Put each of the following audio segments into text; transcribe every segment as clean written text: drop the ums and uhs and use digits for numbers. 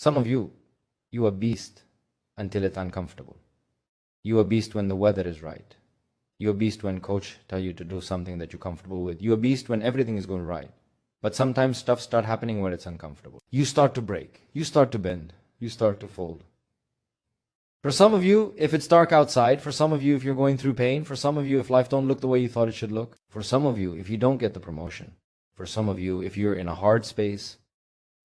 Some of you, you are beast until it's uncomfortable. You are beast when the weather is right. You're beast when coach tell you to do something that you're comfortable with. You're beast when everything is going right. But sometimes stuff start happening when it's uncomfortable. You start to break. You start to bend. You start to fold. For some of you, if it's dark outside, for some of you, if you're going through pain, for some of you, if life don't look the way you thought it should look, for some of you, if you don't get the promotion, for some of you, if you're in a hard space,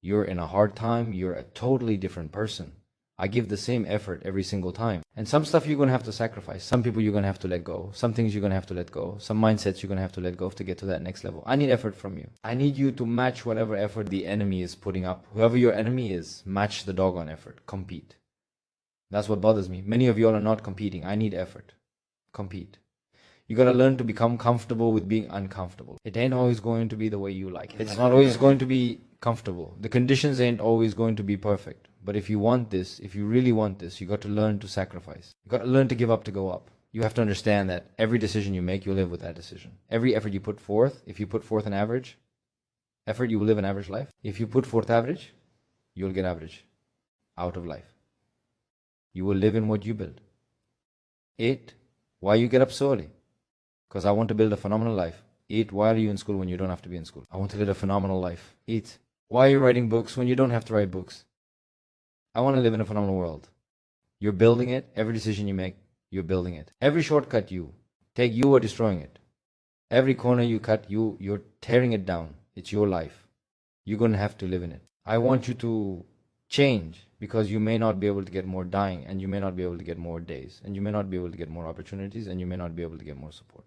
you're in a hard time, you're a totally different person. I give the same effort every single time. And some stuff you're going to have to sacrifice. Some people you're going to have to let go. Some things you're going to have to let go. Some mindsets you're going to have to let go to get to that next level. I need effort from you. I need you to match whatever effort the enemy is putting up. Whoever your enemy is, match the doggone effort. Compete. That's what bothers me. Many of y'all are not competing. I need effort. Compete. You got to learn to become comfortable with being uncomfortable. It ain't always going to be the way you like it. It's not always going to be comfortable. The conditions ain't always going to be perfect. But if you want this, if you really want this, you got to learn to sacrifice. You got to learn to give up to go up. You have to understand that every decision you make, you live with that decision. Every effort you put forth, if you put forth an average effort, you will live an average life. If you put forth average, you'll get average out of life. You will live in what you build. 8. Why you get up so early? Because I want to build a phenomenal life. 8. Why are you in school when you don't have to be in school? I want to live a phenomenal life. 8. Why are you writing books when you don't have to write books? I want to live in a phenomenal world. You're building it. Every decision you make, you're building it. Every shortcut you take, you are destroying it. Every corner you cut, you're tearing it down. It's your life. You're going to have to live in it. I want you to change, because you may not be able to get more dying, and you may not be able to get more days, and you may not be able to get more opportunities, and you may not be able to get more support.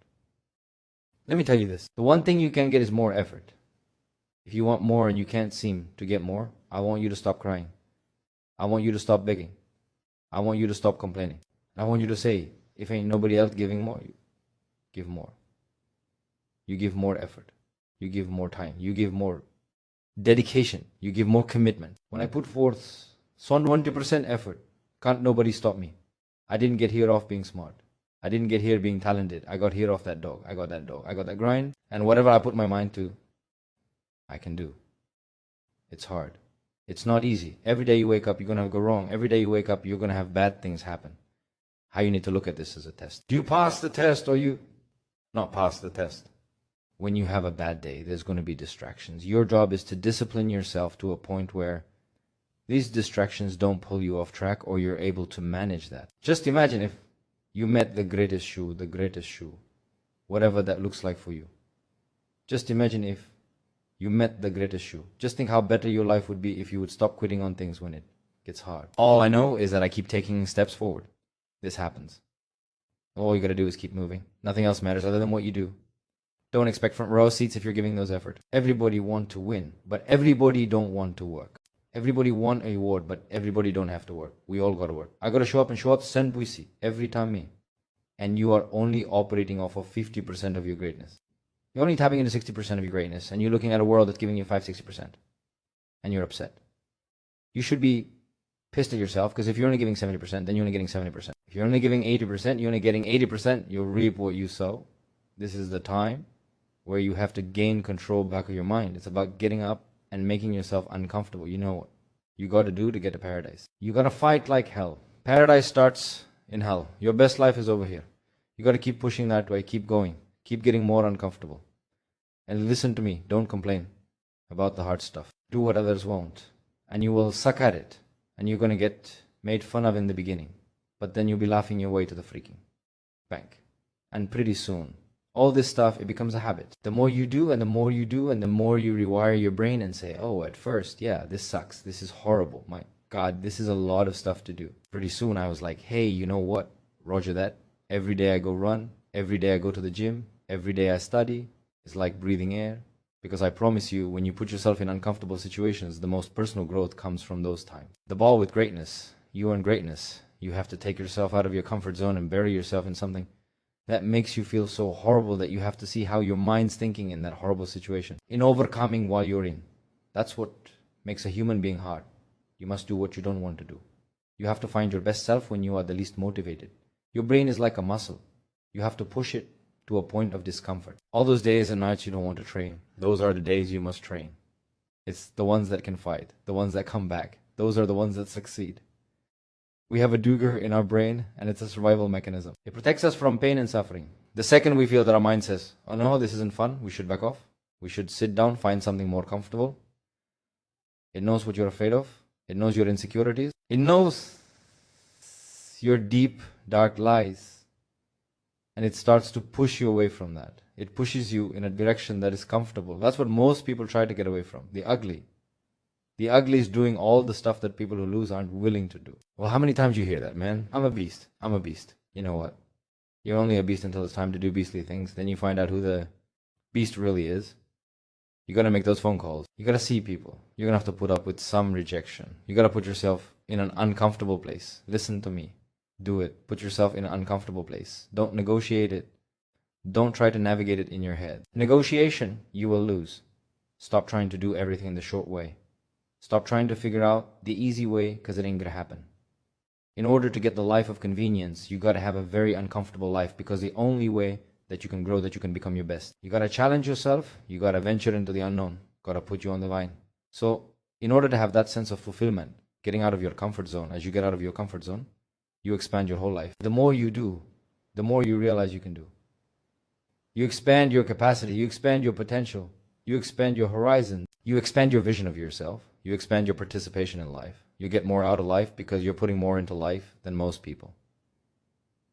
Let me tell you this. The one thing you can get is more effort. If you want more and you can't seem to get more, I want you to stop crying. I want you to stop begging. I want you to stop complaining. I want you to say, if ain't nobody else giving more, you give more. You give more effort. You give more time. You give more dedication. You give more commitment. When I put forth 120% effort, can't nobody stop me. I didn't get here off being smart. I didn't get here being talented. I got here off that dog. I got that dog. I got that grind. And whatever I put my mind to, I can do. It's hard. It's not easy. Every day you wake up, you're going to go wrong. Every day you wake up, you're going to have bad things happen. How you need to look at this as a test. Do you pass the test or you not pass the test? When you have a bad day, there's going to be distractions. Your job is to discipline yourself to a point where these distractions don't pull you off track, or you're able to manage that. Just imagine if you met the greatest shoe, whatever that looks like for you. Just imagine if you met the greatest shoe. Just think how better your life would be if you would stop quitting on things when it gets hard. All I know is that I keep taking steps forward. This happens. All you got to do is keep moving. Nothing else matters other than what you do. Don't expect front row seats if you're giving those effort. Everybody want to win, but everybody don't want to work. Everybody want a award, but everybody don't have to work. We all got to work. I got to show up, send buisi every time me. And you are only operating off of 50% of your greatness. You're only tapping into 60% of your greatness, and you're looking at a world that's giving you 5-60%. And you're upset. You should be pissed at yourself, because if you're only giving 70%, then you're only getting 70%. If you're only giving 80%, you're only getting 80%. You'll reap what you sow. This is the time where you have to gain control back of your mind. It's about getting up and making yourself uncomfortable. You know what you got to do to get to paradise. You got to fight like hell. Paradise starts in hell. Your best life is over here. You got to keep pushing that way. Keep going. Keep getting more uncomfortable. And listen to me. Don't complain about the hard stuff. Do what others won't. And you will suck at it. And you're going to get made fun of in the beginning. But then you'll be laughing your way to the freaking bank. And pretty soon, all this stuff, it becomes a habit. The more you do, and the more you do, and the more you rewire your brain and say, oh, at first, yeah, this sucks. This is horrible. My God, this is a lot of stuff to do. Pretty soon I was like, hey, you know what? Roger that. Every day I go run. Every day I go to the gym. Every day I study. It's like breathing air. Because I promise you, when you put yourself in uncomfortable situations, the most personal growth comes from those times. The ball with greatness. You earn greatness. You have to take yourself out of your comfort zone and bury yourself in something that makes you feel so horrible that you have to see how your mind's thinking in that horrible situation. In overcoming while you're in. That's what makes a human being hard. You must do what you don't want to do. You have to find your best self when you are the least motivated. Your brain is like a muscle. You have to push it to a point of discomfort. All those days and nights you don't want to train, those are the days you must train. It's the ones that can fight, the ones that come back, those are the ones that succeed. We have a duger in our brain, and it's a survival mechanism. It protects us from pain and suffering. The second we feel that our mind says, oh no, this isn't fun, we should back off. We should sit down, find something more comfortable. It knows what you're afraid of. It knows your insecurities. It knows your deep, dark lies. And it starts to push you away from that. It pushes you in a direction that is comfortable. That's what most people try to get away from. The ugly. The ugly is doing all the stuff that people who lose aren't willing to do. Well, how many times do you hear that, man? I'm a beast. I'm a beast. You know what? You're only a beast until it's time to do beastly things. Then you find out who the beast really is. You gotta make those phone calls. You gotta see people. You're gonna have to put up with some rejection. You gotta put yourself in an uncomfortable place. Listen to me. Do it. Put yourself in an uncomfortable place. Don't negotiate it. Don't try to navigate it in your head. Negotiation, you will lose. Stop trying to do everything the short way. Stop trying to figure out the easy way, because it ain't gonna happen. In order to get the life of convenience, you gotta have a very uncomfortable life, because the only way that you can grow, that you can become your best. You gotta challenge yourself. You gotta venture into the unknown. Gotta put you on the vine. So, in order to have that sense of fulfillment, getting out of your comfort zone, as you get out of your comfort zone, you expand your whole life. The more you do, the more you realize you can do. You expand your capacity, you expand your potential, you expand your horizon, you expand your vision of yourself, you expand your participation in life. You get more out of life because you're putting more into life than most people.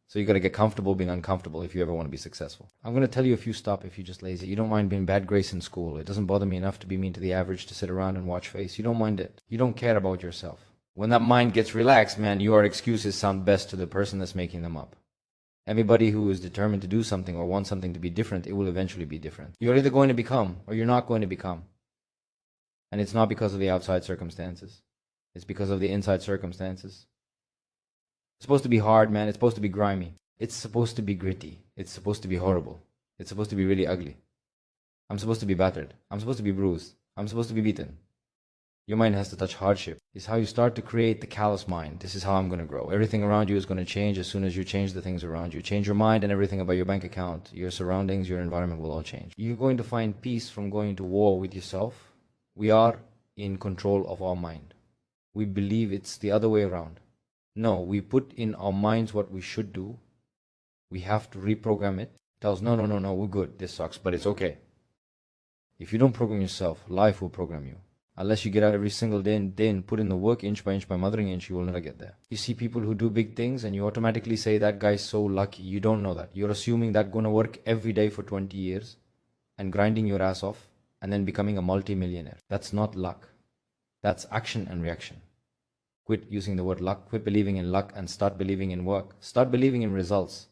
So you got to get comfortable being uncomfortable if you ever want to be successful. I'm going to tell you if you stop, if you're just lazy. You don't mind being bad grace in school. It doesn't bother me enough to be mean to the average, to sit around and watch face. You don't mind it. You don't care about yourself. When that mind gets relaxed, man, your excuses sound best to the person that's making them up. Everybody who is determined to do something or wants something to be different, it will eventually be different. You're either going to become or you're not going to become. And it's not because of the outside circumstances. It's because of the inside circumstances. It's supposed to be hard, man. It's supposed to be grimy. It's supposed to be gritty. It's supposed to be horrible. It's supposed to be really ugly. I'm supposed to be battered. I'm supposed to be bruised. I'm supposed to be beaten. Your mind has to touch hardship. It's how you start to create the callous mind. This is how I'm going to grow. Everything around you is going to change as soon as you change the things around you. Change your mind and everything about your bank account, your surroundings, your environment will all change. You're going to find peace from going to war with yourself. We are in control of our mind. We believe it's the other way around. No, we put in our minds what we should do. We have to reprogram it. Tells, no, we're good. This sucks, but it's okay. If you don't program yourself, life will program you. Unless you get out every single day and put in the work inch by mothering inch, you will never get there. You see people who do big things and you automatically say that guy's so lucky. You don't know that. You're assuming that going to work every day for 20 years and grinding your ass off and then becoming a multi-millionaire. That's not luck. That's action and reaction. Quit using the word luck. Quit believing in luck and start believing in work. Start believing in results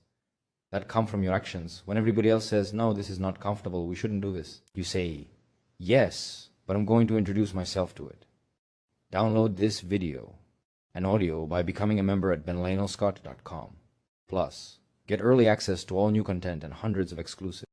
that come from your actions. When everybody else says, no, this is not comfortable, we shouldn't do this, you say, yes, but I'm going to introduce myself to it. Download this video and audio by becoming a member at benlanoscott.com. Plus, get early access to all new content and hundreds of exclusive